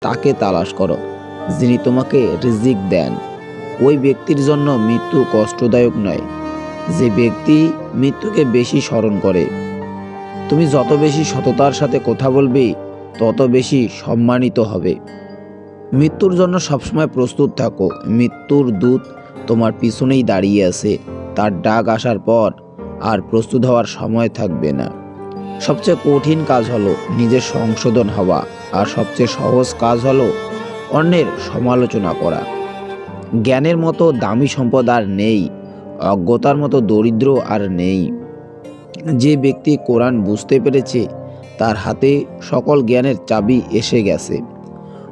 তাকে তালাশ করো, যিনি তোমাকে রিজিক দেন। ওই ব্যক্তির জন্য মৃত্যু কষ্টদায়ক নয়, যে ব্যক্তি মৃত্যুকে বেশি স্মরণ করে। তুমি যত বেশি সততার সাথে কথা বলবে, তত বেশি সম্মানিত হবে। মৃত্যুর জন্য সবসময় প্রস্তুত থাকো। মৃত্যুর দূত তোমার পিছনেই দাঁড়িয়ে আছে। তার ডাক আসার পর আর প্রস্তুত হওয়ার সময় থাকবে না। সবচেয়ে কঠিন কাজ হলো নিজের সংশোধন হওয়া, আর সবচেয়ে সহজ কাজ হলো অন্যের সমালোচনা করা। জ্ঞানের মতো দামি সম্পদ আর নেই, অজ্ঞতার মতো দরিদ্র আর নেই। যে ব্যক্তি কোরআন বুঝতে পেরেছে, তার হাতে সকল জ্ঞানের চাবি এসে গেছে।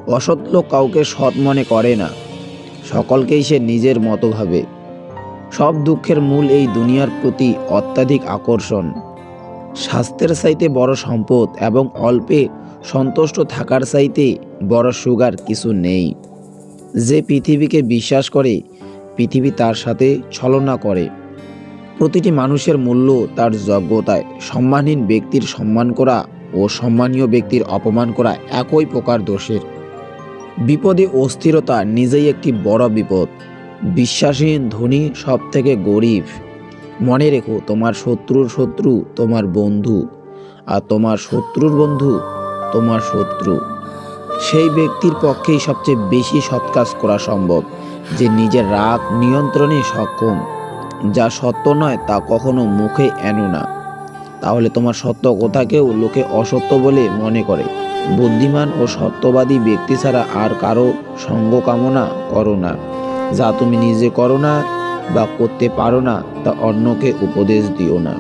অসৎ লোক কাউকে সৎ মনে করে না, সকলকেই সে নিজের মতো ভাবে। সব দুঃখের মূল এই দুনিয়ার প্রতি অত্যাধিক আকর্ষণ। স্বাস্থ্যের চাইতে বড় সম্পদ এবং অল্পে সন্তুষ্ট থাকার চাইতে বড় সুগার কিছু নেই। যে পৃথিবীকে বিশ্বাস করে, পৃথিবী তার সাথে ছলনা করে। প্রতিটি মানুষের মূল্য তার যোগ্যতায়। সম্মানহীন ব্যক্তির সম্মান করা ও সম্মানীয় ব্যক্তির অপমান করা একই প্রকার দোষের। বিপদে অস্থিরতা নিজেই একটি বড় বিপদ। বিশ্বাসহীন ধনী সব থেকে গরিব। মনে রেখো, তোমার শত্রুর শত্রু তোমার বন্ধু, আর তোমার শত্রুর বন্ধু তোমার শত্রু। সেই ব্যক্তির পক্ষেই সবচেয়ে বেশি সৎ কাজ করা সম্ভব, যে নিজের রাগ নিয়ন্ত্রণে সক্ষম। যা সত্য নয় তা কখনো মুখে এনো না, তাহলে তোমার সত্য কথাকেও লোকে অসত্য বলে মনে করে। বুদ্ধিমান ও সত্যবাদী ব্যক্তি ছাড়া আর কারো সঙ্গ কামনা করো না। যা তুমি নিজে করো না বা করতে পারো না, তা অন্যকে উপদেশ দিও না।